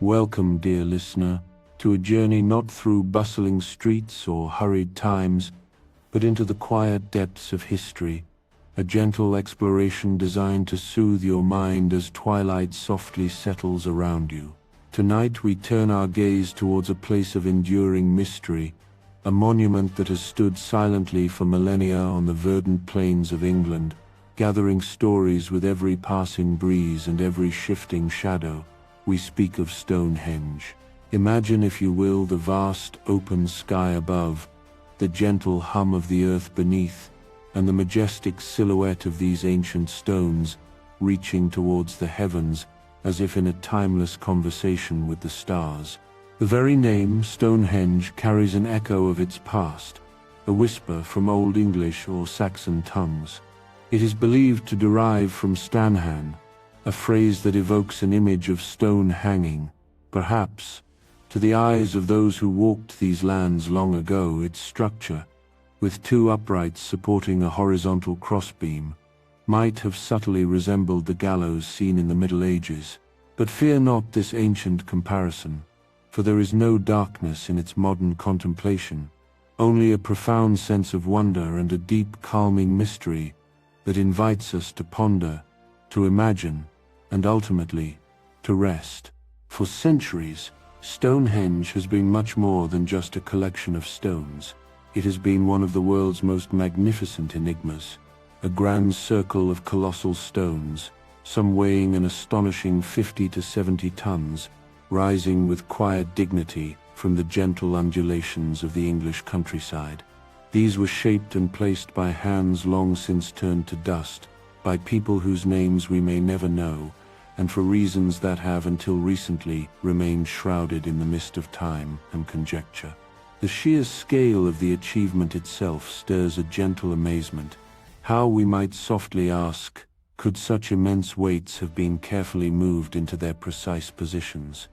Welcome, dear listener, to a journey not through bustling streets or hurried times, but into the quiet depths of history, a gentle exploration designed to soothe your mind as twilight softly settles around you. Tonight we turn our gaze towards a place of enduring mystery, a monument that has stood silently for millennia on the verdant plains of England, gathering stories with every passing breeze and every shifting shadow. We speak of Stonehenge. Imagine, if you will, the vast, open sky above, the gentle hum of the earth beneath, and the majestic silhouette of these ancient stones reaching towards the heavens as if in a timeless conversation with the stars. The very name, Stonehenge, carries an echo of its past, a whisper from Old English or Saxon tongues. It is believed to derive from stanhan, a phrase that evokes an image of stone hanging. Perhaps, to the eyes of those who walked these lands long ago, its structure, with two uprights supporting a horizontal crossbeam, might have subtly resembled the gallows seen in the Middle Ages. But fear not this ancient comparison, for there is no darkness in its modern contemplation, only a profound sense of wonder and a deep, calming mystery that invites us to ponder, to imagine, and ultimately, to rest. For centuries, Stonehenge has been much more than just a collection of stones. It has been one of the world's most magnificent enigmas, a grand circle of colossal stones, some weighing an astonishing 50 to 70 tons, rising with quiet dignity from the gentle undulations of the English countryside. These were shaped and placed by hands long since turned to dust, by people whose names we may never know, and for reasons that have until recently remained shrouded in the mist of time and conjecture. The sheer scale of the achievement itself stirs a gentle amazement. How, we might softly ask, could such immense weights have been carefully moved into their precise positions?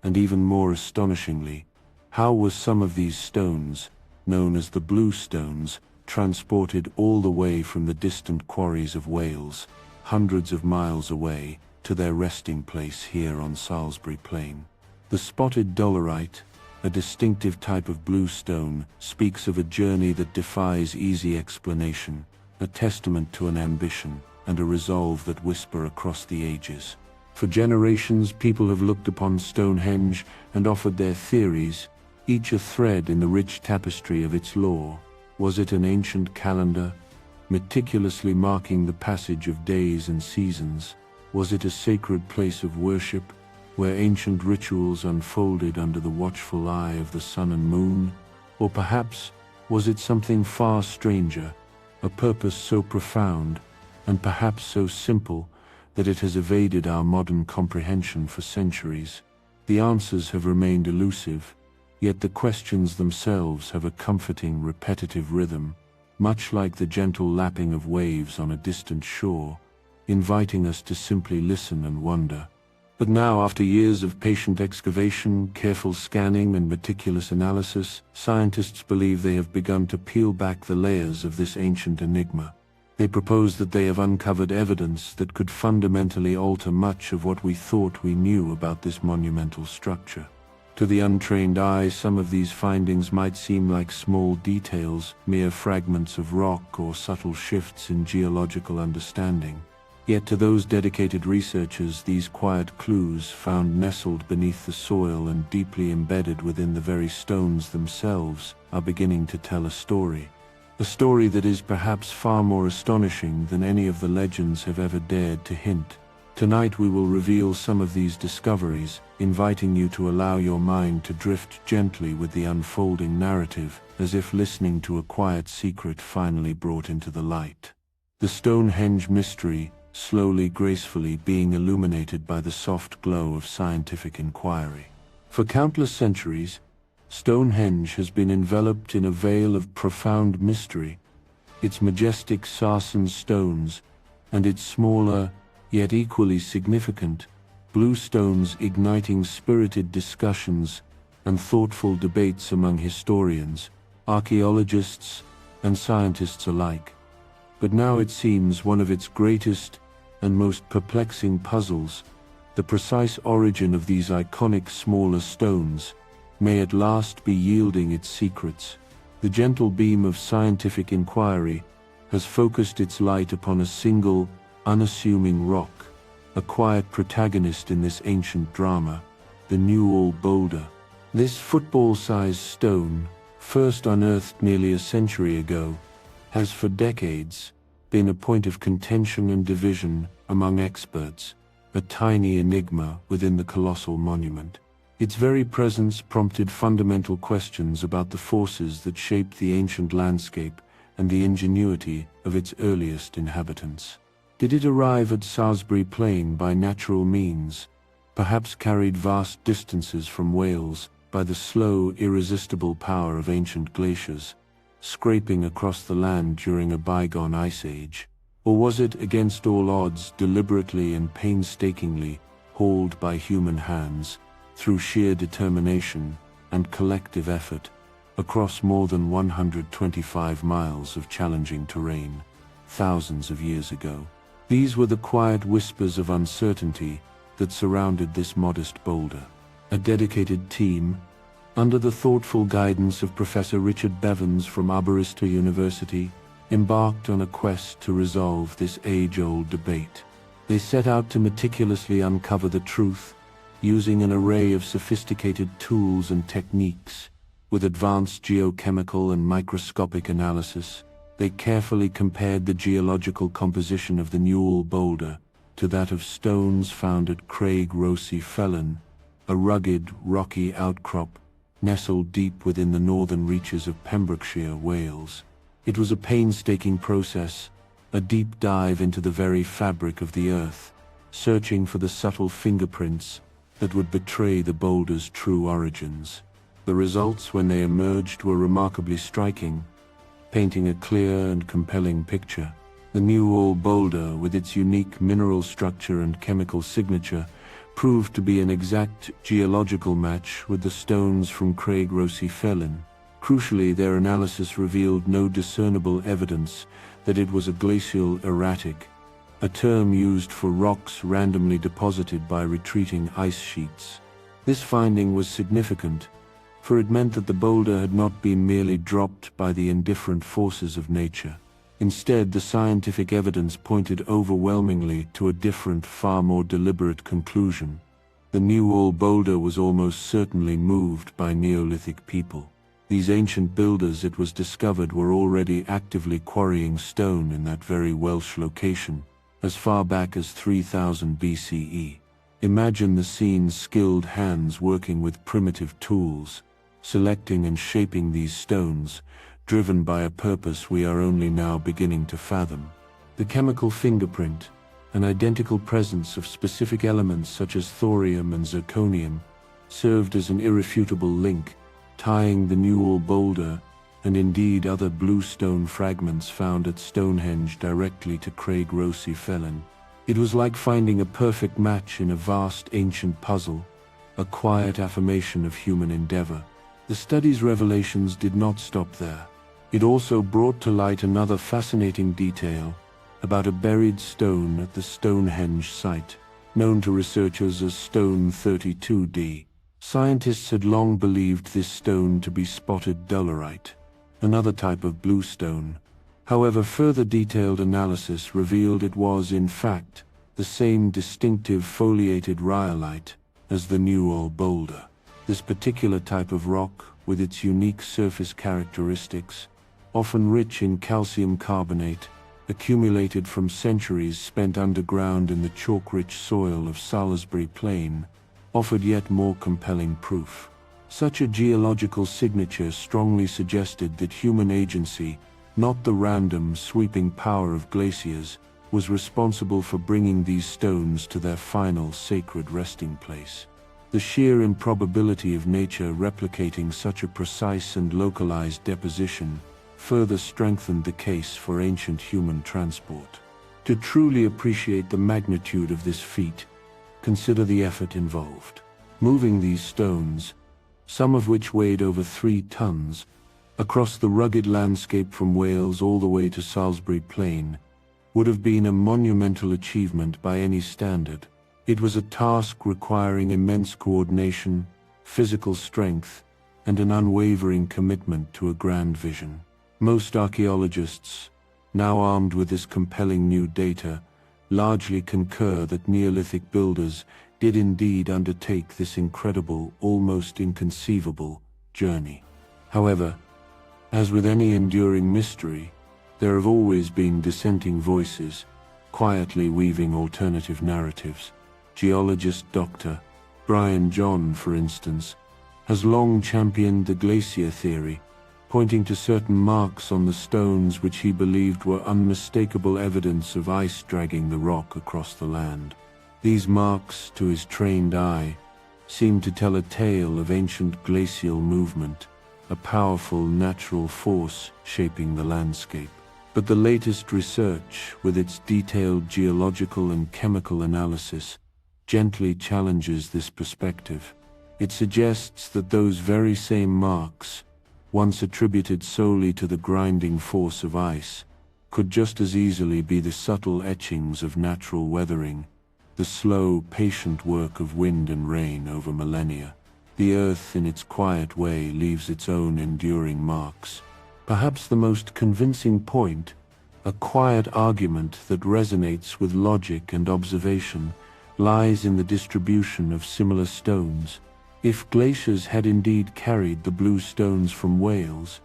And even more astonishingly, how were some of these stones, known as the bluestones, transported all the way from the distant quarries of Wales, hundreds of miles away, to their resting place here on Salisbury Plain? The spotted dolerite, a distinctive type of bluestone, speaks of a journey that defies easy explanation, a testament to an ambition and a resolve that whisper across the ages. For generations, people have looked upon Stonehenge and offered their theories, each a thread in the rich tapestry of its lore. Was it an ancient calendar, meticulously marking the passage of days and seasons? Was it a sacred place of worship, where ancient rituals unfolded under the watchful eye of the sun and moon? Or perhaps, was it something far stranger, a purpose so profound, and perhaps so simple, that it has evaded our modern comprehension for centuries? The answers have remained elusive, yet the questions themselves have a comforting, repetitive rhythm, much like the gentle lapping of waves on a distant shore, inviting us to simply listen and wonder. But now, after years of patient excavation, careful scanning, and meticulous analysis, scientists believe they have begun to peel back the layers of this ancient enigma. They propose that they have uncovered evidence that could fundamentally alter much of what we thought we knew about this monumental structure. To the untrained eye, some of these findings might seem like small details, mere fragments of rock or subtle shifts in geological understanding. Yet to those dedicated researchers, these quiet clues, found nestled beneath the soil and deeply embedded within the very stones themselves, are beginning to tell a story. A story that is perhaps far more astonishing than any of the legends have ever dared to hint. Tonight we will reveal some of these discoveries, inviting you to allow your mind to drift gently with the unfolding narrative, as if listening to a quiet secret finally brought into the light. The Stonehenge mystery, slowly, gracefully being illuminated by the soft glow of scientific inquiry. For countless centuries, Stonehenge has been enveloped in a veil of profound mystery, its majestic sarsen stones, and its smaller, yet equally significant, bluestones igniting spirited discussions and thoughtful debates among historians, archaeologists, and scientists alike. But now it seems one of its greatest and most perplexing puzzles The precise origin of these iconic smaller stones may at last be yielding its secrets. The gentle beam of scientific inquiry has focused its light upon a single, unassuming rock, a quiet protagonist in this ancient drama, the Newell boulder. This football-sized stone, first unearthed nearly a century ago, has for decades been a point of contention and division among experts, a tiny enigma within the colossal monument. Its very presence prompted fundamental questions about the forces that shaped the ancient landscape and the ingenuity of its earliest inhabitants. Did it arrive at Salisbury Plain by natural means, perhaps carried vast distances from Wales by the slow, irresistible power of ancient glaciers, scraping across the land during a bygone ice age? Or was it, against all odds, deliberately and painstakingly hauled by human hands, through sheer determination and collective effort, across more than 125 miles of challenging terrain, thousands of years ago? These were the quiet whispers of uncertainty that surrounded this modest boulder. A dedicated team, under the thoughtful guidance of Professor Richard Bevans from Aberystwyth University, embarked on a quest to resolve this age-old debate. They set out to meticulously uncover the truth, using an array of sophisticated tools and techniques. With advanced geochemical and microscopic analysis, they carefully compared the geological composition of the Newell boulder to that of stones found at Craig Rosy Felin, a rugged, rocky outcrop nestled deep within the northern reaches of Pembrokeshire, Wales. It was a painstaking process, a deep dive into the very fabric of the earth, searching for the subtle fingerprints that would betray the boulder's true origins. The results, when they emerged, were remarkably striking, painting a clear and compelling picture. The Newell boulder, with its unique mineral structure and chemical signature, proved to be an exact geological match with the stones from Craig Rosy Felin. Crucially, their analysis revealed no discernible evidence that it was a glacial erratic, a term used for rocks randomly deposited by retreating ice sheets. This finding was significant, for it meant that the boulder had not been merely dropped by the indifferent forces of nature. Instead, the scientific evidence pointed overwhelmingly to a different, far more deliberate conclusion. The Newell boulder was almost certainly moved by Neolithic people. These ancient builders, it was discovered, were already actively quarrying stone in that very Welsh location, as far back as 3000 BCE. Imagine the scene: skilled hands working with primitive tools, selecting and shaping these stones, driven by a purpose we are only now beginning to fathom. The chemical fingerprint, an identical presence of specific elements such as thorium and zirconium, served as an irrefutable link, tying the Newell boulder, and indeed other bluestone fragments found at Stonehenge, directly to Craig Rosy Felin. It was like finding a perfect match in a vast ancient puzzle, a quiet affirmation of human endeavor. The study's revelations did not stop there. It also brought to light another fascinating detail about a buried stone at the Stonehenge site, known to researchers as Stone 32D. Scientists had long believed this stone to be spotted dolerite, another type of bluestone. However, further detailed analysis revealed it was, in fact, the same distinctive foliated rhyolite as the Newell boulder. This particular type of rock, with its unique surface characteristics, often rich in calcium carbonate, accumulated from centuries spent underground in the chalk-rich soil of Salisbury Plain, offered yet more compelling proof. Such a geological signature strongly suggested that human agency, not the random, sweeping power of glaciers, was responsible for bringing these stones to their final sacred resting place. The sheer improbability of nature replicating such a precise and localized deposition further strengthened the case for ancient human transport. To truly appreciate the magnitude of this feat, consider the effort involved. Moving these stones, some of which weighed over 3 tons, across the rugged landscape from Wales all the way to Salisbury Plain, would have been a monumental achievement by any standard. It was a task requiring immense coordination, physical strength, and an unwavering commitment to a grand vision. Most archaeologists, now armed with this compelling new data, largely concur that Neolithic builders did indeed undertake this incredible, almost inconceivable journey. However, as with any enduring mystery, there have always been dissenting voices, quietly weaving alternative narratives. Geologist Dr. Brian John, for instance, has long championed the glacier theory, pointing to certain marks on the stones which he believed were unmistakable evidence of ice dragging the rock across the land. These marks, to his trained eye, seemed to tell a tale of ancient glacial movement, a powerful natural force shaping the landscape. But the latest research, with its detailed geological and chemical analysis, gently challenges this perspective. It suggests that those very same marks, once attributed solely to the grinding force of ice, could just as easily be the subtle etchings of natural weathering, the slow, patient work of wind and rain over millennia. The earth in its quiet way leaves its own enduring marks. Perhaps the most convincing point, a quiet argument that resonates with logic and observation, lies in the distribution of similar stones. If glaciers had indeed carried the blue stones from Wales,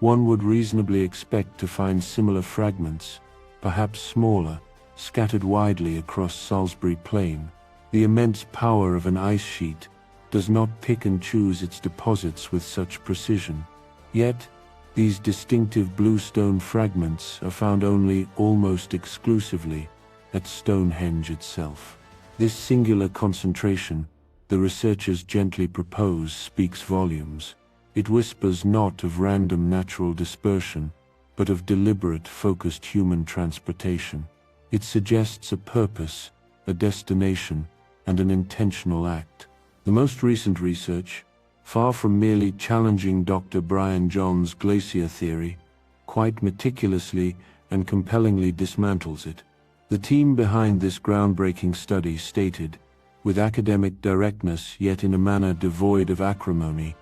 one would reasonably expect to find similar fragments, perhaps smaller, scattered widely across Salisbury Plain. The immense power of an ice sheet does not pick and choose its deposits with such precision. Yet, these distinctive bluestone fragments are found only almost exclusively at Stonehenge itself. This singular concentration, the researchers gently propose, speaks volumes. It whispers not of random natural dispersion, but of deliberate, focused human transportation. It suggests a purpose, a destination, and an intentional act. The most recent research, far from merely challenging Dr. Brian John's glacier theory, quite meticulously and compellingly dismantles it. The team behind this groundbreaking study stated, with academic directness yet in a manner devoid of acrimony,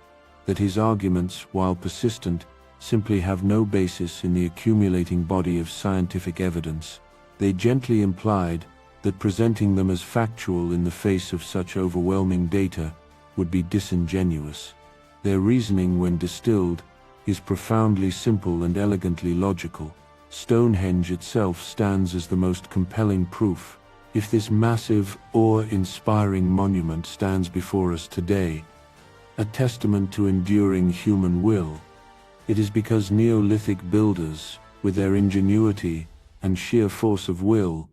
that his arguments, while persistent, simply have no basis in the accumulating body of scientific evidence. They gently implied that presenting them as factual in the face of such overwhelming data would be disingenuous. Their reasoning, when distilled, is profoundly simple and elegantly logical. Stonehenge itself stands as the most compelling proof. If this massive, awe-inspiring monument stands before us today, a testament to enduring human will, it is because Neolithic builders, with their ingenuity and sheer force of will,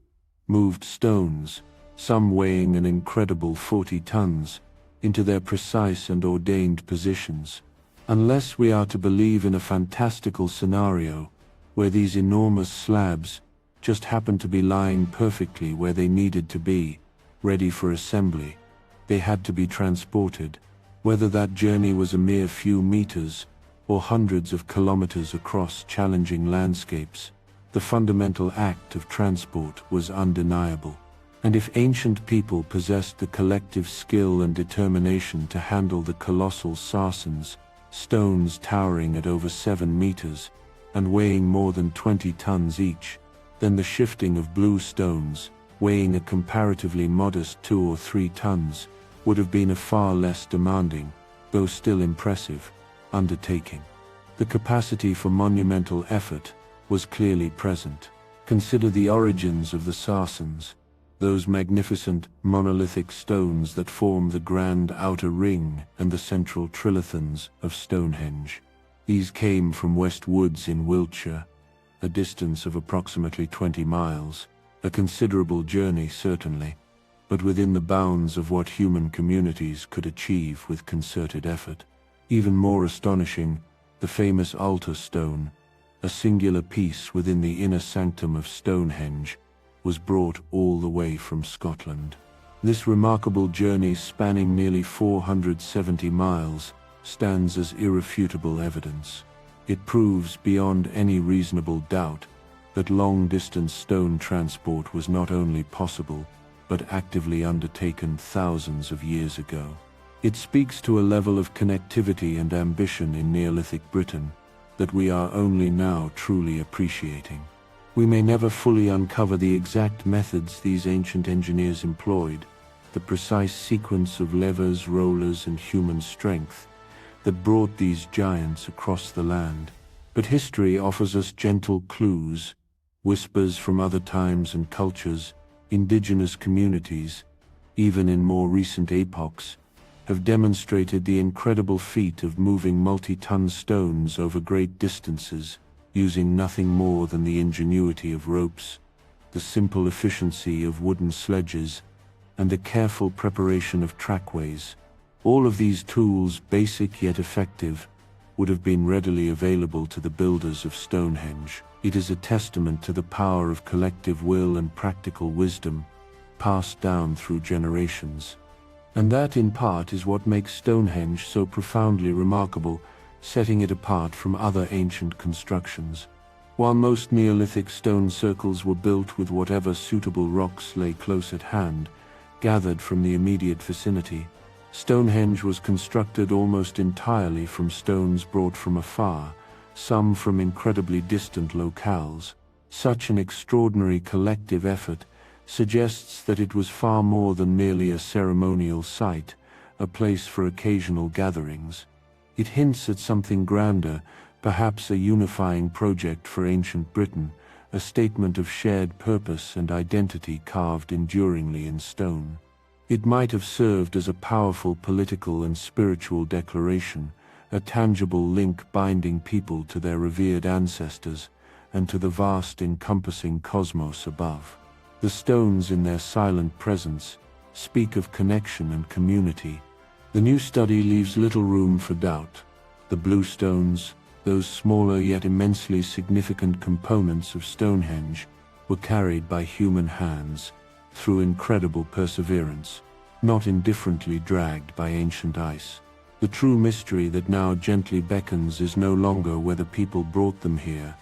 moved stones, some weighing an incredible 40 tons, into their precise and ordained positions. Unless we are to believe in a fantastical scenario where these enormous slabs just happened to be lying perfectly where they needed to be, ready for assembly, they had to be transported. Whether that journey was a mere few meters or hundreds of kilometers across challenging landscapes, the fundamental act of transport was undeniable. And if ancient people possessed the collective skill and determination to handle the colossal sarsens, stones towering at over 7 meters and weighing more than 20 tons each, then the shifting of blue stones, weighing a comparatively modest 2 or 3 tons, would have been a far less demanding, though still impressive, undertaking. The capacity for monumental effort was clearly present. Consider the origins of the sarsens, those magnificent monolithic stones that form the grand outer ring and the central trilithons of Stonehenge. These came from West Woods in Wiltshire, a distance of approximately 20 miles, a considerable journey certainly, but within the bounds of what human communities could achieve with concerted effort. Even more astonishing, the famous altar stone, a singular piece within the inner sanctum of Stonehenge, was brought all the way from Scotland. This remarkable journey, spanning nearly 470 miles, stands as irrefutable evidence. It proves beyond any reasonable doubt that long-distance stone transport was not only possible, but actively undertaken thousands of years ago. It speaks to a level of connectivity and ambition in Neolithic Britain that we are only now truly appreciating. We may never fully uncover the exact methods these ancient engineers employed, the precise sequence of levers, rollers, and human strength that brought these giants across the land. But history offers us gentle clues, whispers from other times and cultures. Indigenous communities, even in more recent epochs, have demonstrated the incredible feat of moving multi-ton stones over great distances, using nothing more than the ingenuity of ropes, the simple efficiency of wooden sledges, and the careful preparation of trackways. All of these tools, basic yet effective, would have been readily available to the builders of Stonehenge. It is a testament to the power of collective will and practical wisdom, passed down through generations. And that, in part, is what makes Stonehenge so profoundly remarkable, setting it apart from other ancient constructions. While most Neolithic stone circles were built with whatever suitable rocks lay close at hand, gathered from the immediate vicinity, Stonehenge was constructed almost entirely from stones brought from afar, some from incredibly distant locales. Such an extraordinary collective effort suggests that it was far more than merely a ceremonial site, a place for occasional gatherings. It hints at something grander, perhaps a unifying project for ancient Britain, a statement of shared purpose and identity carved enduringly in stone. It might have served as a powerful political and spiritual declaration, a tangible link binding people to their revered ancestors and to the vast encompassing cosmos above. The stones in their silent presence speak of connection and community. The new study leaves little room for doubt. The bluestones, those smaller yet immensely significant components of Stonehenge, were carried by human hands through incredible perseverance, not indifferently dragged by ancient ice. The true mystery that now gently beckons is no longer whether people brought them here,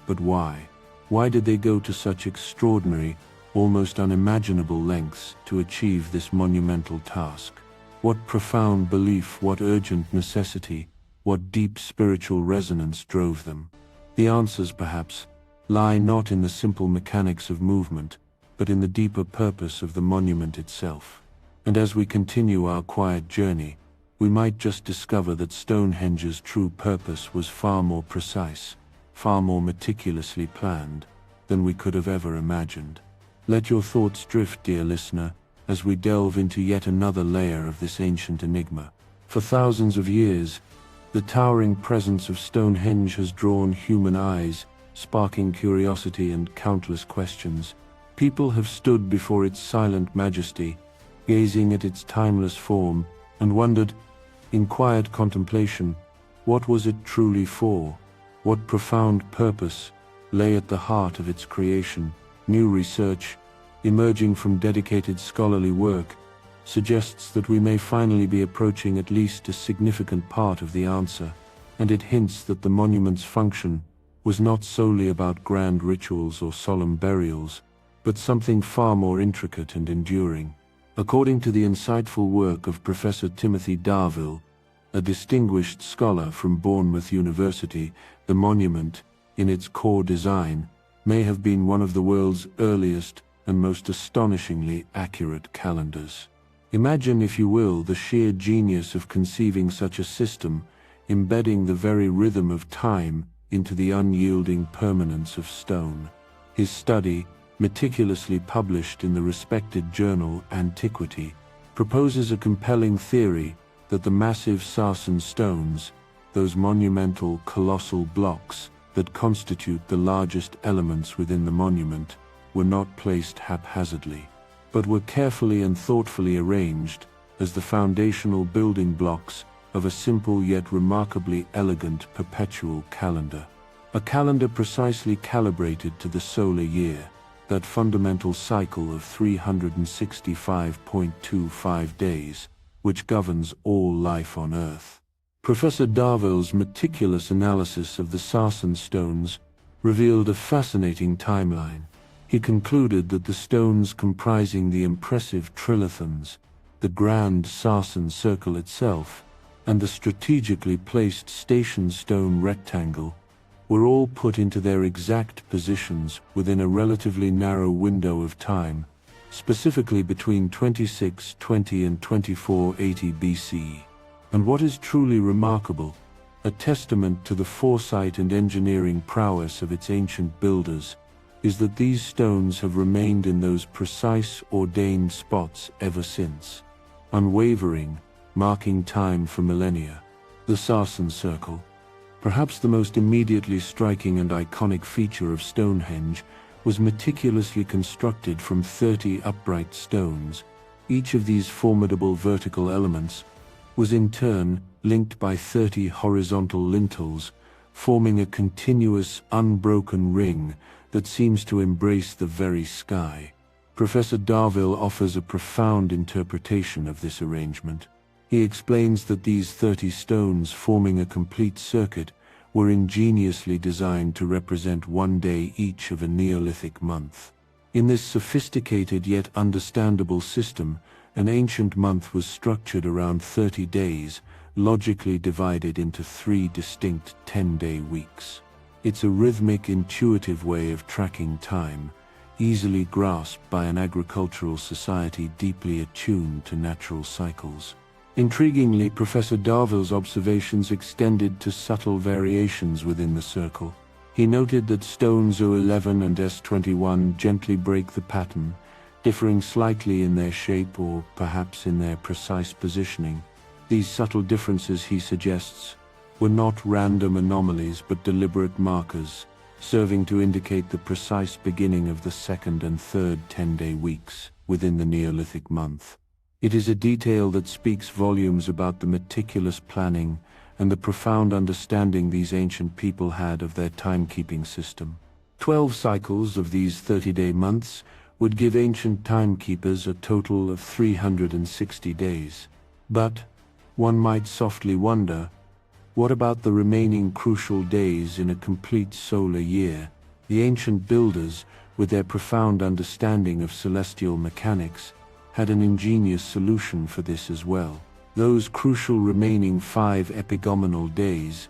but why. Why did they go to such extraordinary, almost unimaginable lengths to achieve this monumental task? What profound belief, what urgent necessity, what deep spiritual resonance drove them? The answers, perhaps, lie not in the simple mechanics of movement, but in the deeper purpose of the monument itself. And as we continue our quiet journey, we might just discover that Stonehenge's true purpose was far more precise, far more meticulously planned than we could have ever imagined. Let your thoughts drift, dear listener, as we delve into yet another layer of this ancient enigma. For thousands of years, the towering presence of Stonehenge has drawn human eyes, sparking curiosity and countless questions. People have stood before its silent majesty, gazing at its timeless form, and wondered, in quiet contemplation, what was it truly for? What profound purpose lay at the heart of its creation? New research, emerging from dedicated scholarly work, suggests that we may finally be approaching at least a significant part of the answer, and it hints that the monument's function was not solely about grand rituals or solemn burials, but something far more intricate and enduring. According to the insightful work of Professor Timothy Darvill, a distinguished scholar from Bournemouth University, the monument, in its core design, may have been one of the world's earliest and most astonishingly accurate calendars. Imagine, if you will, the sheer genius of conceiving such a system, embedding the very rhythm of time into the unyielding permanence of stone. His study, meticulously published in the respected journal Antiquity, proposes a compelling theory that the massive sarsen stones, those monumental, colossal blocks that constitute the largest elements within the monument, were not placed haphazardly, but were carefully and thoughtfully arranged as the foundational building blocks of a simple yet remarkably elegant perpetual calendar. A calendar precisely calibrated to the solar year, that fundamental cycle of 365.25 days, which governs all life on Earth. Professor Darvill's meticulous analysis of the sarsen stones revealed a fascinating timeline. He concluded that the stones comprising the impressive trilithons, the grand sarsen circle itself, and the strategically placed station stone rectangle were all put into their exact positions within a relatively narrow window of time, specifically between 2620 and 2480 BC. And what is truly remarkable, a testament to the foresight and engineering prowess of its ancient builders, is that these stones have remained in those precise, ordained spots ever since, unwavering, marking time for millennia. The sarsen circle, perhaps the most immediately striking and iconic feature of Stonehenge, was meticulously constructed from 30 upright stones. Each of these formidable vertical elements was in turn linked by 30 horizontal lintels, forming a continuous, unbroken ring that seems to embrace the very sky. Professor Darville offers a profound interpretation of this arrangement. He explains that these 30 stones forming a complete circuit were ingeniously designed to represent one day each of a Neolithic month. In this sophisticated yet understandable system, an ancient month was structured around 30 days, logically divided into 3 distinct 10-day weeks. It's a rhythmic, intuitive way of tracking time, easily grasped by an agricultural society deeply attuned to natural cycles. Intriguingly, Professor Darville's observations extended to subtle variations within the circle. He noted that stones O11 and S21 gently break the pattern, differing slightly in their shape or perhaps in their precise positioning. These subtle differences, he suggests, were not random anomalies but deliberate markers, serving to indicate the precise beginning of the second and third 10-day weeks within the Neolithic month. It is a detail that speaks volumes about the meticulous planning and the profound understanding these ancient people had of their timekeeping system. 12 cycles of these 30-day months would give ancient timekeepers a total of 360 days. But one might softly wonder, what about the remaining crucial days in a complete solar year? The ancient builders, with their profound understanding of celestial mechanics, had an ingenious solution for this as well. Those crucial remaining 5 epigomenal days,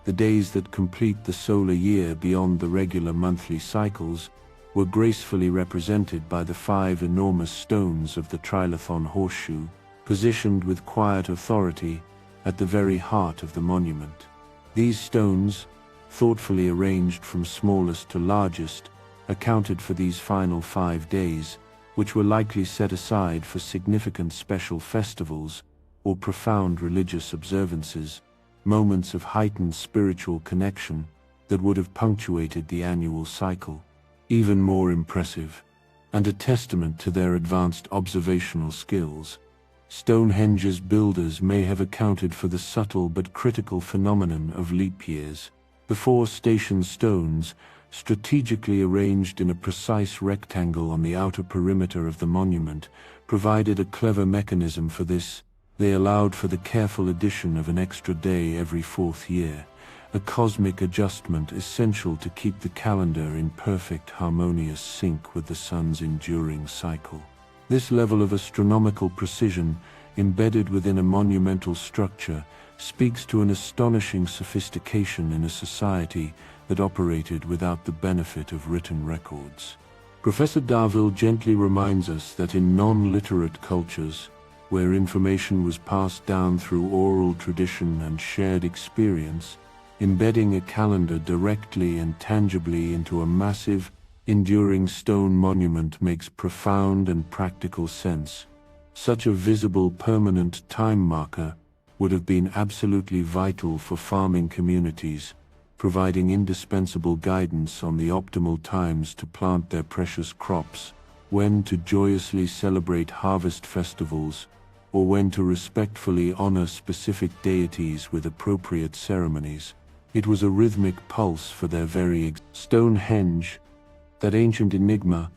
the days that complete the solar year beyond the regular monthly cycles, were gracefully represented by the 5 enormous stones of the trilithon horseshoe, positioned with quiet authority at the very heart of the monument. These stones, thoughtfully arranged from smallest to largest, accounted for these final 5 days, which were likely set aside for significant special festivals or profound religious observances, moments of heightened spiritual connection that would have punctuated the annual cycle. Even more impressive, and a testament to their advanced observational skills, Stonehenge's builders may have accounted for the subtle but critical phenomenon of leap years. The 4 station stones, strategically arranged in a precise rectangle on the outer perimeter of the monument, provided a clever mechanism for this. They allowed for the careful addition of an extra day every 4th year, a cosmic adjustment essential to keep the calendar in perfect harmonious sync with the sun's enduring cycle. This level of astronomical precision, embedded within a monumental structure, speaks to an astonishing sophistication in a society that operated without the benefit of written records. Professor Darville gently reminds us that in non-literate cultures, where information was passed down through oral tradition and shared experience, embedding a calendar directly and tangibly into a massive, enduring stone monument makes profound and practical sense. Such a visible, permanent time marker would have been absolutely vital for farming communities, providing indispensable guidance on the optimal times to plant their precious crops, when to joyously celebrate harvest festivals, or when to respectfully honor specific deities with appropriate ceremonies. It was a rhythmic pulse for their very Stonehenge, that ancient enigma,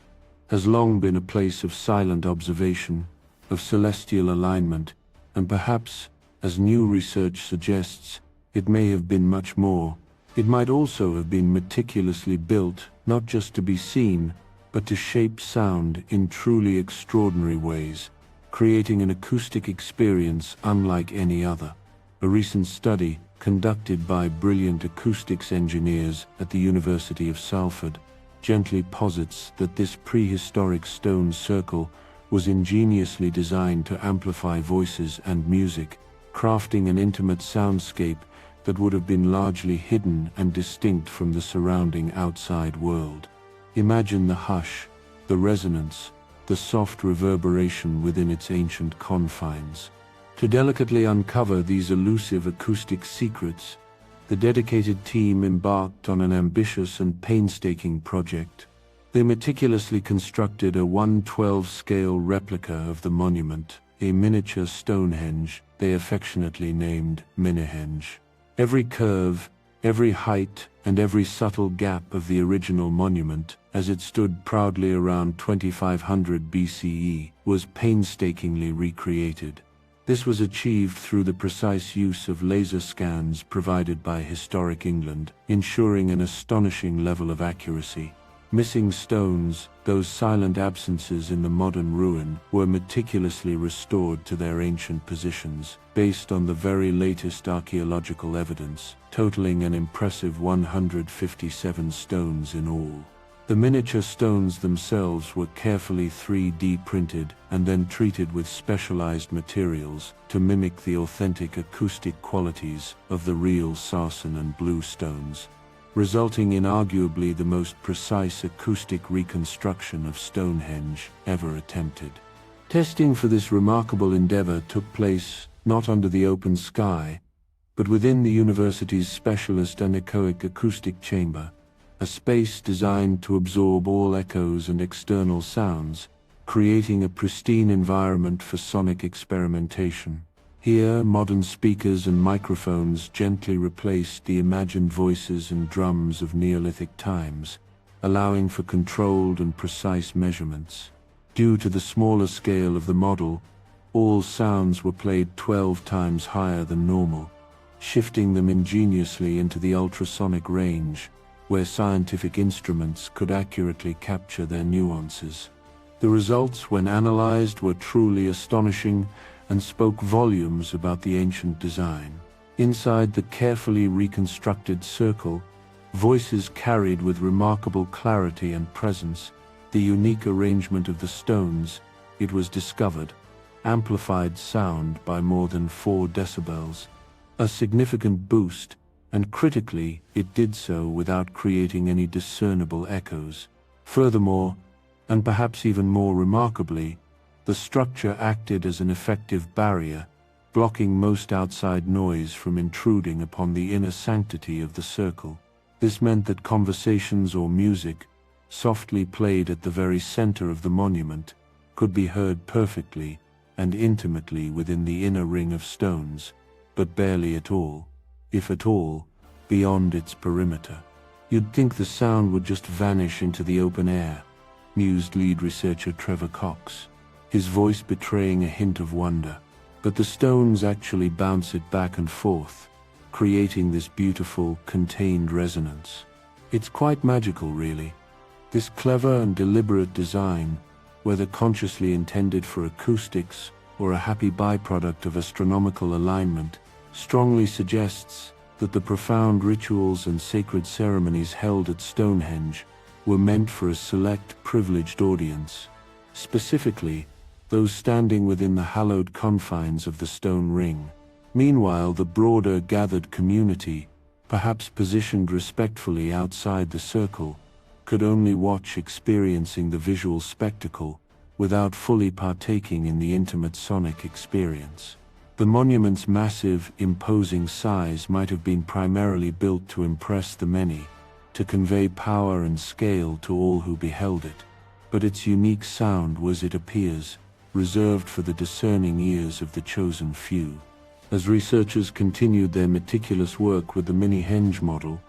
has long been a place of silent observation, of celestial alignment, and perhaps, as new research suggests, it may have been much more. It might also have been meticulously built, not just to be seen, but to shape sound in truly extraordinary ways, creating an acoustic experience unlike any other. A recent study, conducted by brilliant acoustics engineers at the University of Salford, gently posits that this prehistoric stone circle was ingeniously designed to amplify voices and music, crafting an intimate soundscape that would have been largely hidden and distinct from the surrounding outside world. Imagine the hush, the resonance, the soft reverberation within its ancient confines. To delicately uncover these elusive acoustic secrets, the dedicated team embarked on an ambitious and painstaking project. They meticulously constructed a 1/12 scale replica of the monument, a miniature Stonehenge they affectionately named Minihenge. Every curve, every height, and every subtle gap of the original monument, as it stood proudly around 2500 BCE, was painstakingly recreated. This was achieved through the precise use of laser scans provided by historic England, ensuring an astonishing level of accuracy. Missing stones, those silent absences in the modern ruin, were meticulously restored to their ancient positions, based on the very latest archaeological evidence, totaling an impressive 157 stones in all. The miniature stones themselves were carefully 3D printed and then treated with specialized materials to mimic the authentic acoustic qualities of the real sarsen and bluestones, resulting in arguably the most precise acoustic reconstruction of Stonehenge ever attempted. Testing for this remarkable endeavor took place not under the open sky, but within the university's specialist anechoic acoustic chamber, a space designed to absorb all echoes and external sounds, creating a pristine environment for sonic experimentation. Here, modern speakers and microphones gently replaced the imagined voices and drums of Neolithic times, allowing for controlled and precise measurements. Due to the smaller scale of the model, all sounds were played 12 times higher than normal, shifting them ingeniously into the ultrasonic range, where scientific instruments could accurately capture their nuances. The results, when analyzed, were truly astonishing and spoke volumes about the ancient design. Inside the carefully reconstructed circle, voices carried with remarkable clarity and presence. The unique arrangement of the stones, it was discovered, amplified sound by more than 4 decibels, a significant boost, and critically, it did so without creating any discernible echoes. Furthermore, and perhaps even more remarkably, the structure acted as an effective barrier, blocking most outside noise from intruding upon the inner sanctity of the circle. This meant that conversations or music, softly played at the very center of the monument, could be heard perfectly and intimately within the inner ring of stones, but barely at all, if at all, beyond its perimeter. You'd think the sound would just vanish into the open air, mused lead researcher Trevor Cox, his voice betraying a hint of wonder. But the stones actually bounce it back and forth, creating this beautiful, contained resonance. It's quite magical, really. This clever and deliberate design, whether consciously intended for acoustics or a happy byproduct of astronomical alignment, strongly suggests that the profound rituals and sacred ceremonies held at Stonehenge were meant for a select, privileged audience, specifically those standing within the hallowed confines of the stone ring. Meanwhile, the broader gathered community, perhaps positioned respectfully outside the circle, could only watch, experiencing the visual spectacle without fully partaking in the intimate sonic experience. The monument's massive, imposing size might have been primarily built to impress the many, to convey power and scale to all who beheld it, but its unique sound was, it appears, reserved for the discerning ears of the chosen few. As researchers continued their meticulous work with the Minihenge model,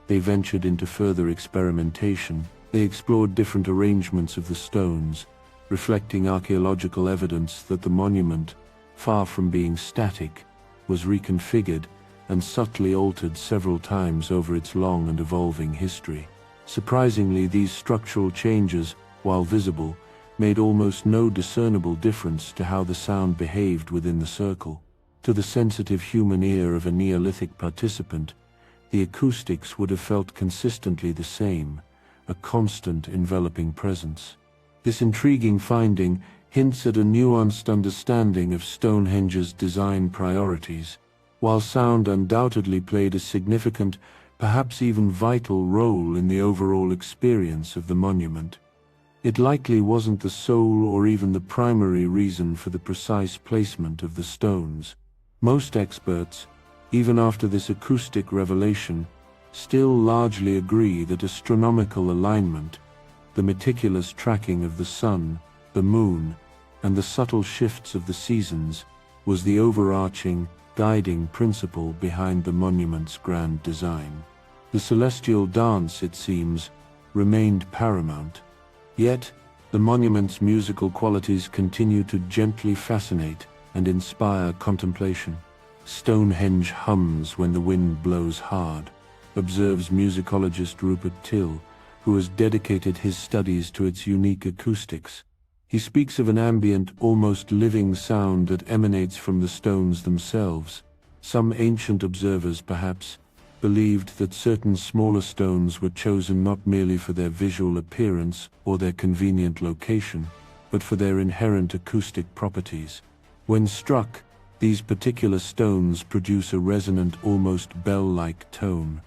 they ventured into further experimentation. They explored different arrangements of the stones, reflecting archaeological evidence that the monument, far from being static, was reconfigured and subtly altered several times over its long and evolving history. Surprisingly, these structural changes while visible, made almost no discernible difference to how the sound behaved within the circle. To the sensitive human ear of a Neolithic participant, the acoustics would have felt consistently the same, a constant enveloping presence. This intriguing finding hints at a nuanced understanding of Stonehenge's design priorities. While sound undoubtedly played a significant, perhaps even vital role in the overall experience of the monument, it likely wasn't the sole or even the primary reason for the precise placement of the stones. Most experts, even after this acoustic revelation, still largely agree that astronomical alignment, the meticulous tracking of the sun, the moon, and the subtle shifts of the seasons, was the overarching, guiding principle behind the monument's grand design. The celestial dance, it seems, remained paramount. Yet, the monument's musical qualities continue to gently fascinate and inspire contemplation. Stonehenge hums when the wind blows hard, observes musicologist Rupert Till, who has dedicated his studies to its unique acoustics. He speaks of an ambient, almost living sound that emanates from the stones themselves. Some ancient observers, perhaps, believed that certain smaller stones were chosen not merely for their visual appearance or their convenient location, but for their inherent acoustic properties. When struck, these particular stones produce a resonant, almost bell-like tone,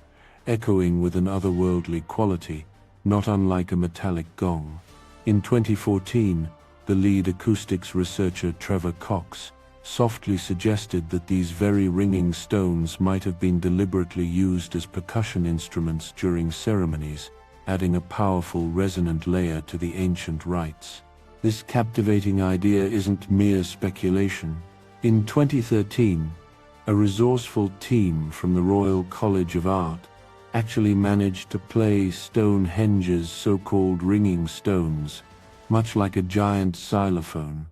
echoing with an otherworldly quality, not unlike a metallic gong. In 2014, the lead acoustics researcher Trevor Cox softly suggested that these very ringing stones might have been deliberately used as percussion instruments during ceremonies, adding a powerful resonant layer to the ancient rites. This captivating idea isn't mere speculation. In 2013, a resourceful team from the Royal College of Art actually managed to play Stonehenge's so-called ringing stones, much like a giant xylophone,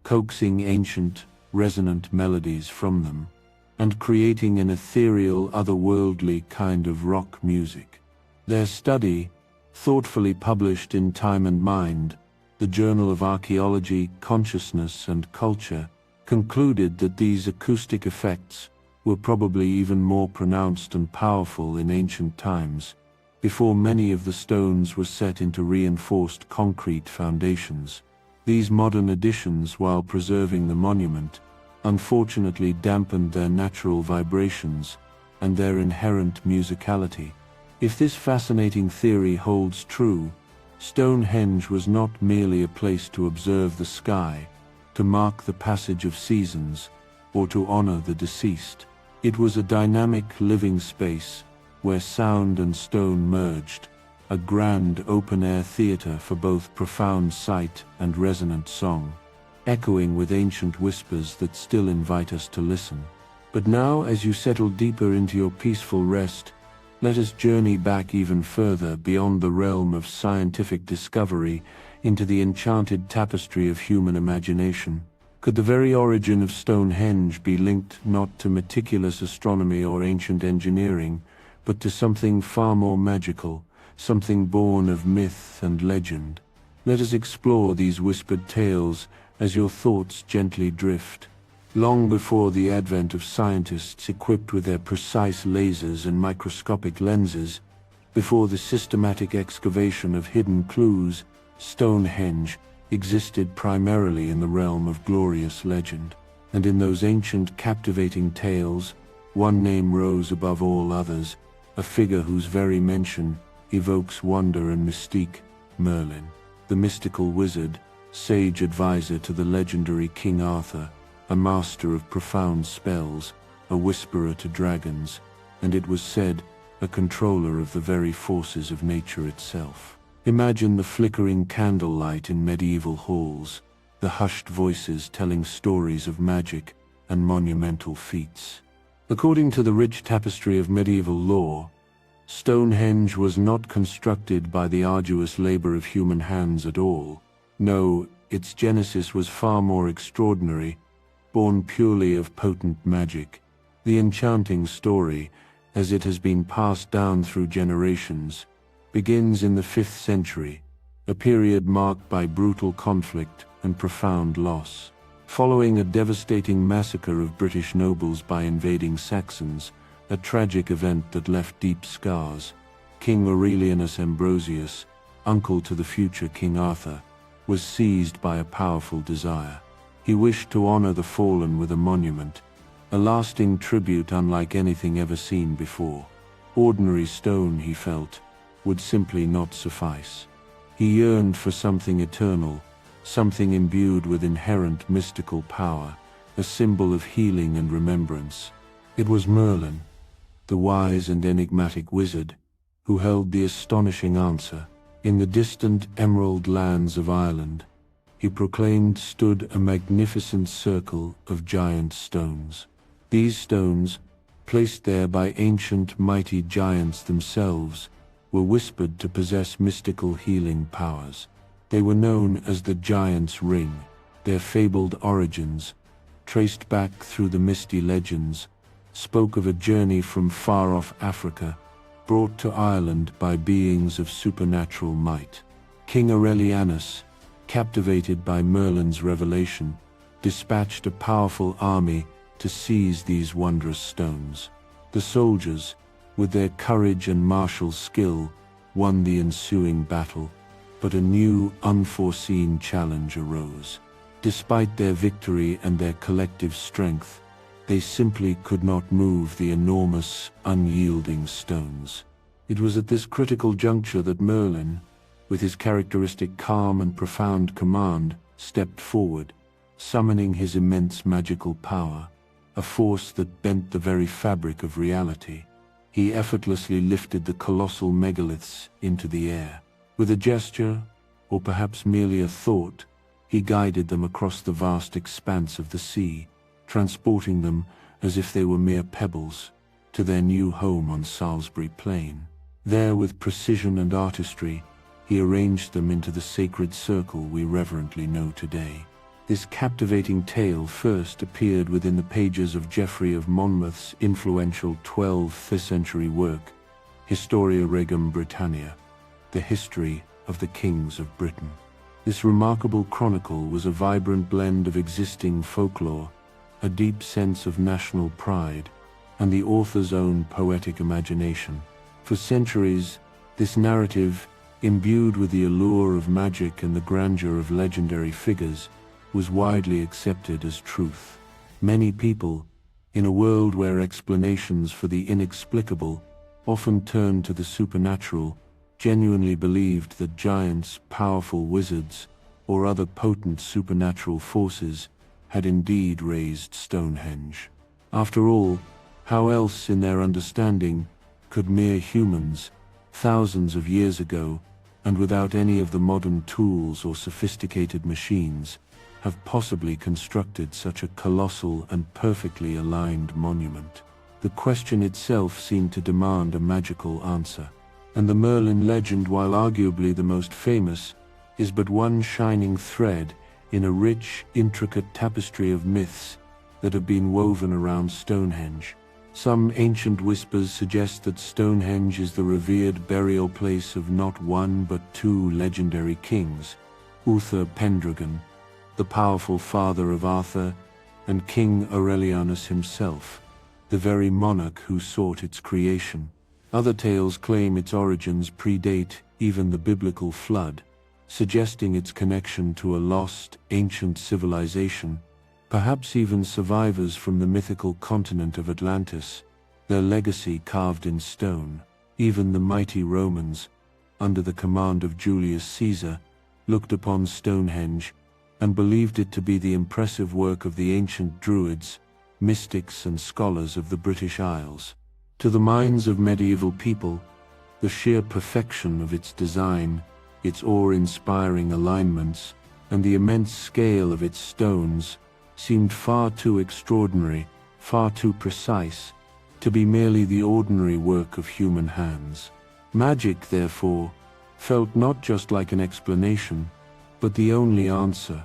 coaxing ancient, resonant melodies from them, and creating an ethereal, otherworldly kind of rock music. Their study, thoughtfully published in Time and Mind, the Journal of Archaeology, Consciousness and Culture, concluded that these acoustic effects were probably even more pronounced and powerful in ancient times, before many of the stones were set into reinforced concrete foundations. These modern additions, while preserving the monument, unfortunately dampened their natural vibrations and their inherent musicality. If this fascinating theory holds true, Stonehenge was not merely a place to observe the sky, to mark the passage of seasons, or to honor the deceased. It was a dynamic, living space where sound and stone merged, a grand open-air theater for both profound sight and resonant song, echoing with ancient whispers that still invite us to listen. But now, as you settle deeper into your peaceful rest, let us journey back even further beyond the realm of scientific discovery into the enchanted tapestry of human imagination. Could the very origin of Stonehenge be linked not to meticulous astronomy or ancient engineering, but to something far more magical, something born of myth and legend? Let us explore these whispered tales as your thoughts gently drift. Long before the advent of scientists equipped with their precise lasers and microscopic lenses, before the systematic excavation of hidden clues, Stonehenge existed primarily in the realm of glorious legend. And in those ancient, captivating tales, one name rose above all others, a figure whose very mention evokes wonder and mystique: Merlin, the mystical wizard, sage advisor to the legendary King Arthur, a master of profound spells, a whisperer to dragons, and it was said, a controller of the very forces of nature itself. Imagine the flickering candlelight in medieval halls, the hushed voices telling stories of magic and monumental feats. According to the rich tapestry of medieval lore, Stonehenge was not constructed by the arduous labor of human hands at all. No, its genesis was far more extraordinary, born purely of potent magic. The enchanting story, as it has been passed down through generations, begins in the 5th century, a period marked by brutal conflict and profound loss. Following a devastating massacre of British nobles by invading Saxons, a tragic event that left deep scars, King Aurelianus Ambrosius, uncle to the future King Arthur, was seized by a powerful desire. He wished to honor the fallen with a monument, a lasting tribute unlike anything ever seen before. Ordinary stone, he felt, would simply not suffice. He yearned for something eternal, something imbued with inherent mystical power, a symbol of healing and remembrance. It was Merlin, the wise and enigmatic wizard, who held the astonishing answer. In the distant emerald lands of Ireland, he proclaimed, stood a magnificent circle of giant stones. These stones, placed there by ancient mighty giants themselves, were whispered to possess mystical healing powers. They were known as the Giant's Ring. Their fabled origins, traced back through the misty legends, spoke of a journey from far-off Africa, brought to Ireland by beings of supernatural might. King Aurelianus, captivated by Merlin's revelation, dispatched a powerful army to seize these wondrous stones. The soldiers, with their courage and martial skill, won the ensuing battle, but a new, unforeseen challenge arose. Despite their victory and their collective strength, they simply could not move the enormous, unyielding stones. It was at this critical juncture that Merlin, with his characteristic calm and profound command, stepped forward, summoning his immense magical power, a force that bent the very fabric of reality. He effortlessly lifted the colossal megaliths into the air. With a gesture, or perhaps merely a thought, he guided them across the vast expanse of the sea, transporting them, as if they were mere pebbles, to their new home on Salisbury Plain. There, with precision and artistry, he arranged them into the sacred circle we reverently know today. This captivating tale first appeared within the pages of Geoffrey of Monmouth's influential 12th century work, Historia Regum Britannia, the history of the kings of Britain. This remarkable chronicle was a vibrant blend of existing folklore, a deep sense of national pride, and the author's own poetic imagination. For centuries, this narrative, imbued with the allure of magic and the grandeur of legendary figures, was widely accepted as truth. Many people, in a world where explanations for the inexplicable often turned to the supernatural, genuinely believed that giants, powerful wizards, or other potent supernatural forces had indeed raised Stonehenge. After all, how else in their understanding could mere humans, thousands of years ago, and without any of the modern tools or sophisticated machines, have possibly constructed such a colossal and perfectly aligned monument? The question itself seemed to demand a magical answer, and the Merlin legend, while arguably the most famous, is but one shining thread in a rich, intricate tapestry of myths that have been woven around Stonehenge. Some ancient whispers suggest that Stonehenge is the revered burial place of not one but two legendary kings, Uther Pendragon, the powerful father of Arthur, and King Aurelianus himself, the very monarch who sought its creation. Other tales claim its origins predate even the biblical flood, suggesting its connection to a lost, ancient civilization, perhaps even survivors from the mythical continent of Atlantis, their legacy carved in stone. Even the mighty Romans, under the command of Julius Caesar, looked upon Stonehenge and believed it to be the impressive work of the ancient Druids, mystics and scholars of the British Isles. To the minds of medieval people, the sheer perfection of its design, its awe-inspiring alignments, and the immense scale of its stones seemed far too extraordinary, far too precise, to be merely the ordinary work of human hands. Magic, therefore, felt not just like an explanation, but the only answer.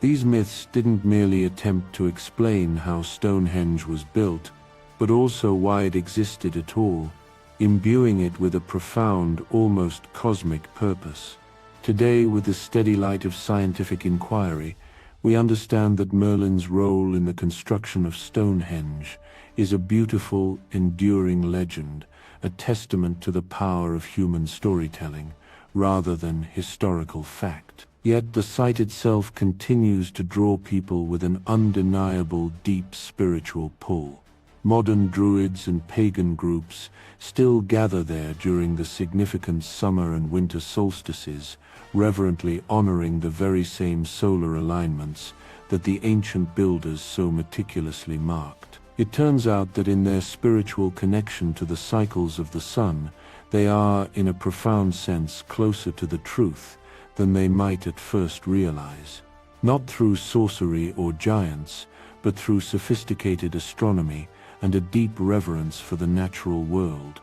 These myths didn't merely attempt to explain how Stonehenge was built, but also why it existed at all, imbuing it with a profound, almost cosmic purpose. Today, with the steady light of scientific inquiry, we understand that Merlin's role in the construction of Stonehenge is a beautiful, enduring legend, a testament to the power of human storytelling, rather than historical fact. Yet the site itself continues to draw people with an undeniable deep spiritual pull. Modern druids and pagan groups still gather there during the significant summer and winter solstices, reverently honoring the very same solar alignments that the ancient builders so meticulously marked. It turns out that in their spiritual connection to the cycles of the sun, they are, in a profound sense, closer to the truth than they might at first realize. Not through sorcery or giants, but through sophisticated astronomy and a deep reverence for the natural world.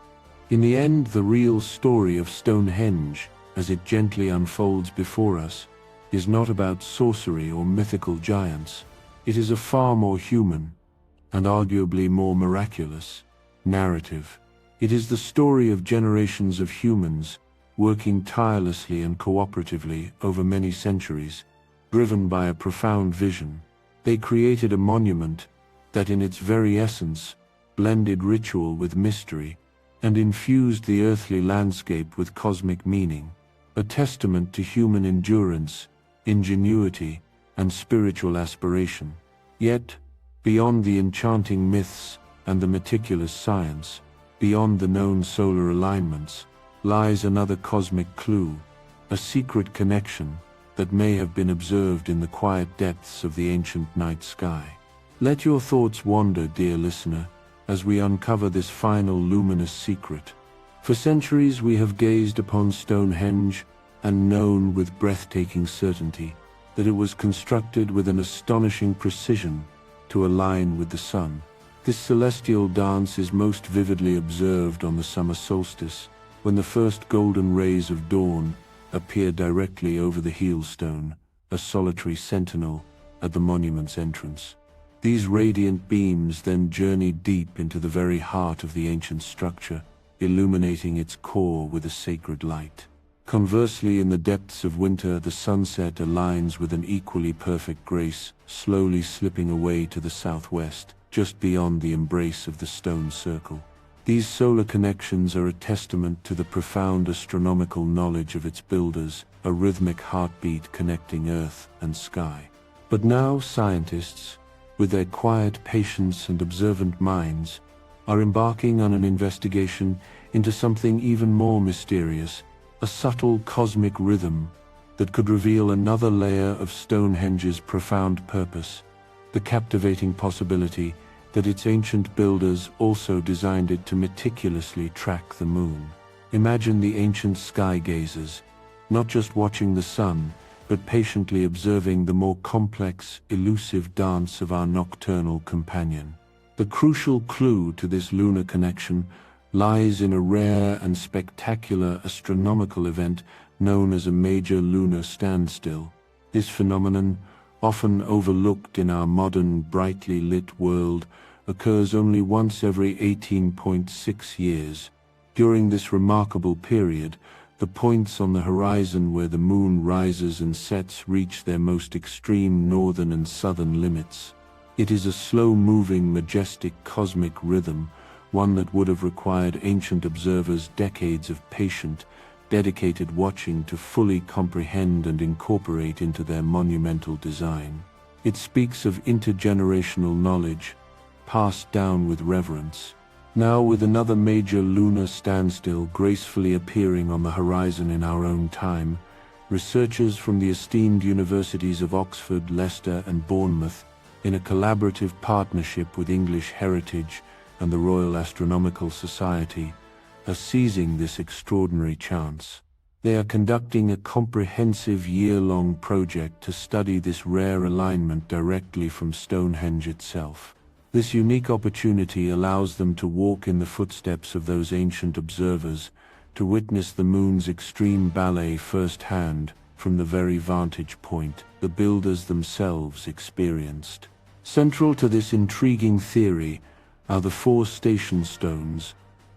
In the end, the real story of Stonehenge, as it gently unfolds before us, is not about sorcery or mythical giants. It is a far more human, and arguably more miraculous, narrative. It is the story of generations of humans working tirelessly and cooperatively over many centuries, driven by a profound vision. They created a monument that in its very essence blended ritual with mystery and infused the earthly landscape with cosmic meaning, a testament to human endurance, ingenuity, and spiritual aspiration. Yet, beyond the enchanting myths and the meticulous science, beyond the known solar alignments, lies another cosmic clue, a secret connection that may have been observed in the quiet depths of the ancient night sky. Let your thoughts wander, dear listener, as we uncover this final luminous secret. For centuries we have gazed upon Stonehenge and known with breathtaking certainty that it was constructed with an astonishing precision to align with the sun. This celestial dance is most vividly observed on the summer solstice, when the first golden rays of dawn appear directly over the heelstone, a solitary sentinel at the monument's entrance. These radiant beams then journey deep into the very heart of the ancient structure, illuminating its core with a sacred light. Conversely, in the depths of winter, the sunset aligns with an equally perfect grace, slowly slipping away to the southwest, just beyond the embrace of the stone circle. These solar connections are a testament to the profound astronomical knowledge of its builders, a rhythmic heartbeat connecting earth and sky. But now scientists, with their quiet patience and observant minds, are embarking on an investigation into something even more mysterious, a subtle cosmic rhythm that could reveal another layer of Stonehenge's profound purpose, the captivating possibility that its ancient builders also designed it to meticulously track the moon. Imagine the ancient sky gazers, not just watching the sun, but patiently observing the more complex, elusive dance of our nocturnal companion. The crucial clue to this lunar connection lies in a rare and spectacular astronomical event known as a major lunar standstill. This phenomenon, often overlooked in our modern, brightly lit world, occurs only once every 18.6 years. During this remarkable period, the points on the horizon where the moon rises and sets reach their most extreme northern and southern limits. It is a slow-moving, majestic cosmic rhythm, one that would have required ancient observers decades of patient, dedicated watching to fully comprehend and incorporate into their monumental design. It speaks of intergenerational knowledge, passed down with reverence. Now, with another major lunar standstill gracefully appearing on the horizon in our own time, researchers from the esteemed universities of Oxford, Leicester, and Bournemouth, in a collaborative partnership with English Heritage and the Royal Astronomical Society, are seizing this extraordinary chance. They are conducting a comprehensive year-long project to study this rare alignment directly from Stonehenge itself. This unique opportunity allows them to walk in the footsteps of those ancient observers, to witness the moon's extreme ballet firsthand from the very vantage point the builders themselves experienced. Central to this intriguing theory are the 4 station stones,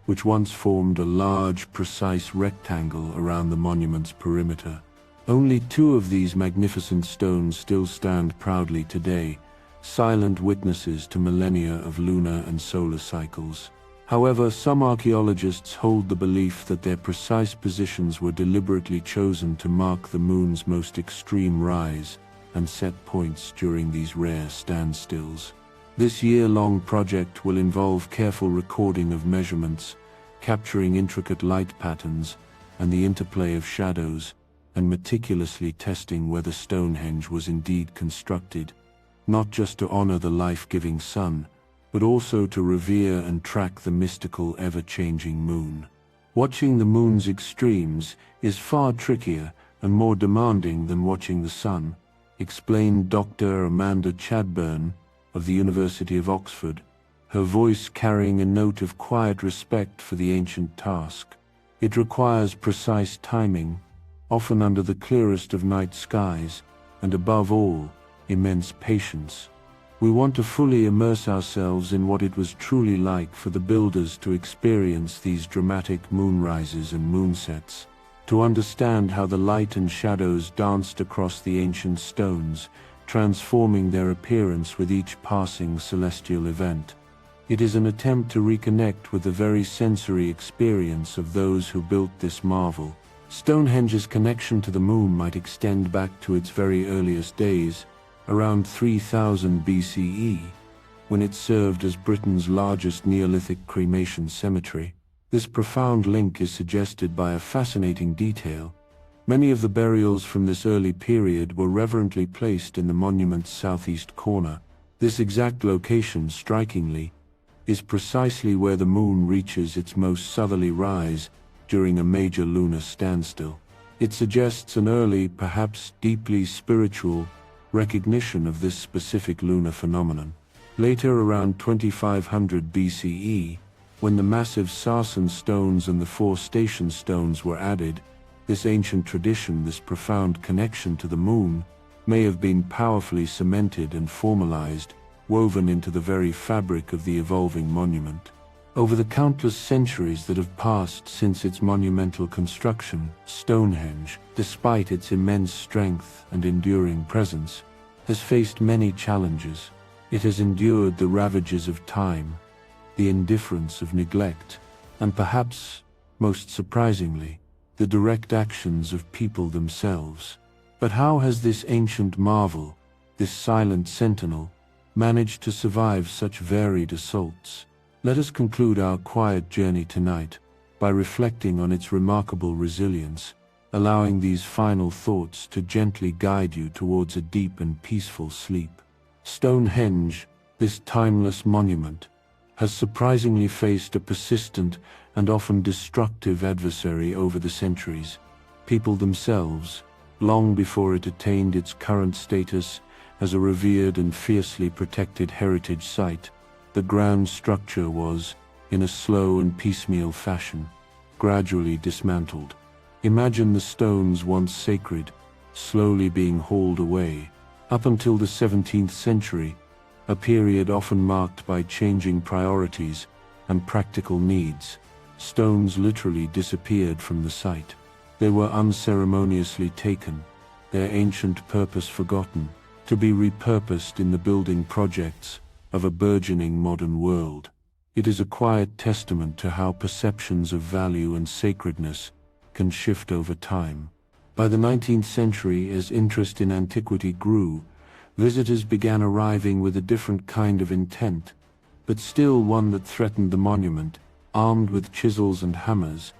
which once formed a large, precise rectangle around the monument's perimeter. Only two of these magnificent stones still stand proudly today, silent witnesses to millennia of lunar and solar cycles. However, some archaeologists hold the belief that their precise positions were deliberately chosen to mark the moon's most extreme rise and set points during these rare standstills. This year-long project will involve careful recording of measurements, capturing intricate light patterns and the interplay of shadows, and meticulously testing whether Stonehenge was indeed constructed, not just to honor the life-giving sun, but also to revere and track the mystical ever-changing moon. Watching the moon's extremes is far trickier and more demanding than watching the sun, explained Dr. Amanda Chadbourne of the University of Oxford, her voice carrying a note of quiet respect for the ancient task. It requires precise timing, often under the clearest of night skies, and above all, immense patience. We want to fully immerse ourselves in what it was truly like for the builders to experience these dramatic moonrises and moonsets, to understand how the light and shadows danced across the ancient stones, transforming their appearance with each passing celestial event. It is an attempt to reconnect with the very sensory experience of those who built this marvel. Stonehenge's connection to the moon might extend back to its very earliest days, around 3000 BCE, when it served as Britain's largest Neolithic cremation cemetery. This profound link is suggested by a fascinating detail. Many of the burials from this early period were reverently placed in the monument's southeast corner. This exact location, strikingly, is precisely where the moon reaches its most southerly rise during a major lunar standstill. It suggests an early, perhaps deeply spiritual, recognition of this specific lunar phenomenon. Later, around 2500 BCE, when the massive sarsen stones and the 4 station stones were added, this ancient tradition, this profound connection to the moon, may have been powerfully cemented and formalized, woven into the very fabric of the evolving monument. Over the countless centuries that have passed since its monumental construction, Stonehenge, despite its immense strength and enduring presence, has faced many challenges. It has endured the ravages of time, the indifference of neglect, and perhaps, most surprisingly, the direct actions of people themselves. But how has this ancient marvel, this silent sentinel, managed to survive such varied assaults? Let us conclude our quiet journey tonight by reflecting on its remarkable resilience, allowing these final thoughts to gently guide you towards a deep and peaceful sleep. Stonehenge, this timeless monument, has surprisingly faced a persistent and often destructive adversary over the centuries. People themselves, long before it attained its current status as a revered and fiercely protected heritage site, the grand structure was, in a slow and piecemeal fashion, gradually dismantled. Imagine the stones once sacred, slowly being hauled away. Up until the 17th century, a period often marked by changing priorities and practical needs, stones literally disappeared from the site. They were unceremoniously taken, their ancient purpose forgotten, to be repurposed in the building projects of a burgeoning modern world. It is a quiet testament to how perceptions of value and sacredness can shift over time. By the 19th century, as interest in antiquity grew, visitors began arriving with a different kind of intent, but still one that threatened the monument. Armed with chisels and hammers,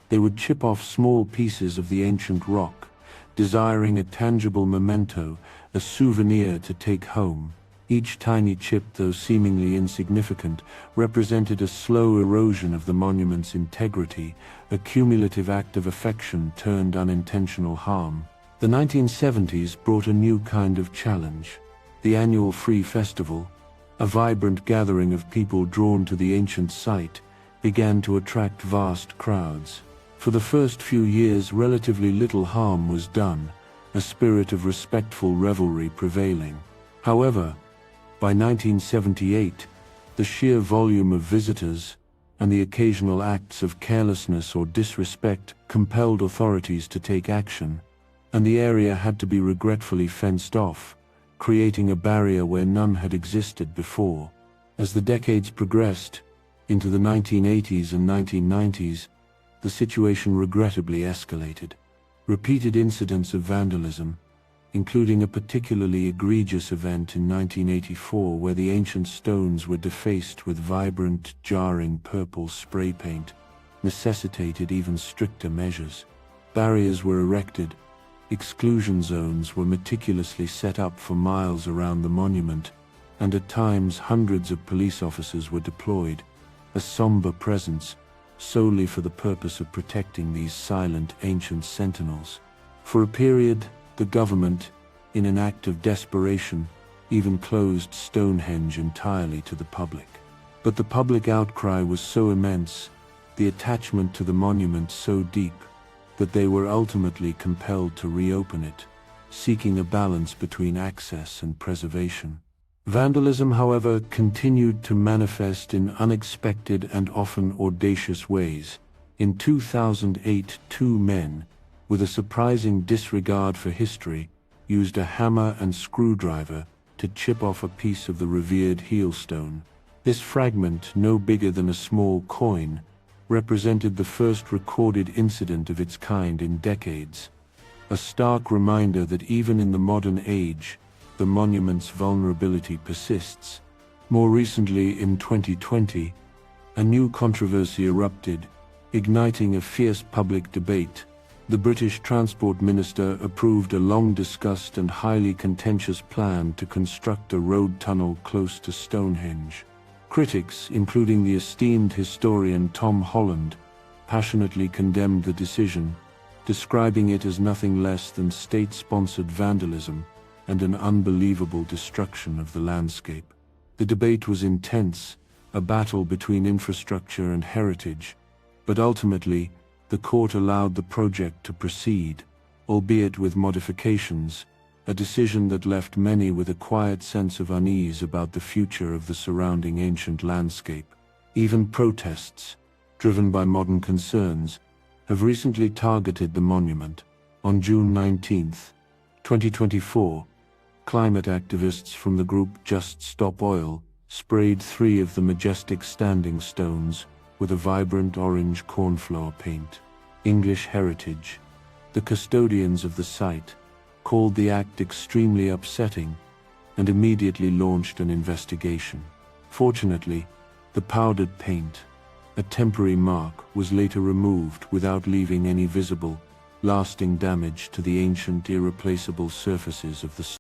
they would chip off small pieces of the ancient rock, desiring a tangible memento, a souvenir to take home. Each tiny chip, though seemingly insignificant, represented a slow erosion of the monument's integrity, a cumulative act of affection turned unintentional harm. The 1970s brought a new kind of challenge. The annual Free Festival, a vibrant gathering of people drawn to the ancient site, began to attract vast crowds. For the first few years, relatively little harm was done, a spirit of respectful revelry prevailing. However, by 1978, the sheer volume of visitors and the occasional acts of carelessness or disrespect compelled authorities to take action. and the area had to be regretfully fenced off, creating a barrier where none had existed before. As the decades progressed, into the 1980s and 1990s, the situation regrettably escalated. Repeated incidents of vandalism, including a particularly egregious event in 1984 where the ancient stones were defaced with vibrant, jarring purple spray paint, necessitated even stricter measures. Barriers were erected, exclusion zones were meticulously set up for miles around the monument, and at times hundreds of police officers were deployed, a somber presence, solely for the purpose of protecting these silent ancient sentinels. For a period, the government, in an act of desperation, even closed Stonehenge entirely to the public. But the public outcry was so immense, the attachment to the monument so deep, that they were ultimately compelled to reopen it, seeking a balance between access and preservation. Vandalism, however, continued to manifest in unexpected and often audacious ways. In 2008, two men, with a surprising disregard for history, used a hammer and screwdriver to chip off a piece of the revered heelstone. This fragment, no bigger than a small coin, represented the first recorded incident of its kind in decades. A stark reminder that even in the modern age, the monument's vulnerability persists. More recently, in 2020, a new controversy erupted, igniting a fierce public debate. The British Transport Minister approved a long-discussed and highly contentious plan to construct a road tunnel close to Stonehenge. Critics, including the esteemed historian Tom Holland, passionately condemned the decision, describing it as nothing less than state-sponsored vandalism and an unbelievable destruction of the landscape. The debate was intense, a battle between infrastructure and heritage, but ultimately, the court allowed the project to proceed, albeit with modifications, a decision that left many with a quiet sense of unease about the future of the surrounding ancient landscape. Even protests, driven by modern concerns, have recently targeted the monument. On June 19, 2024, climate activists from the group Just Stop Oil sprayed 3 of the majestic standing stones with a vibrant orange cornflower paint. English Heritage, the custodians of the site, called the act extremely upsetting and immediately launched an investigation. Fortunately, the powdered paint, a temporary mark, was later removed without leaving any visible, lasting damage to the ancient irreplaceable surfaces of the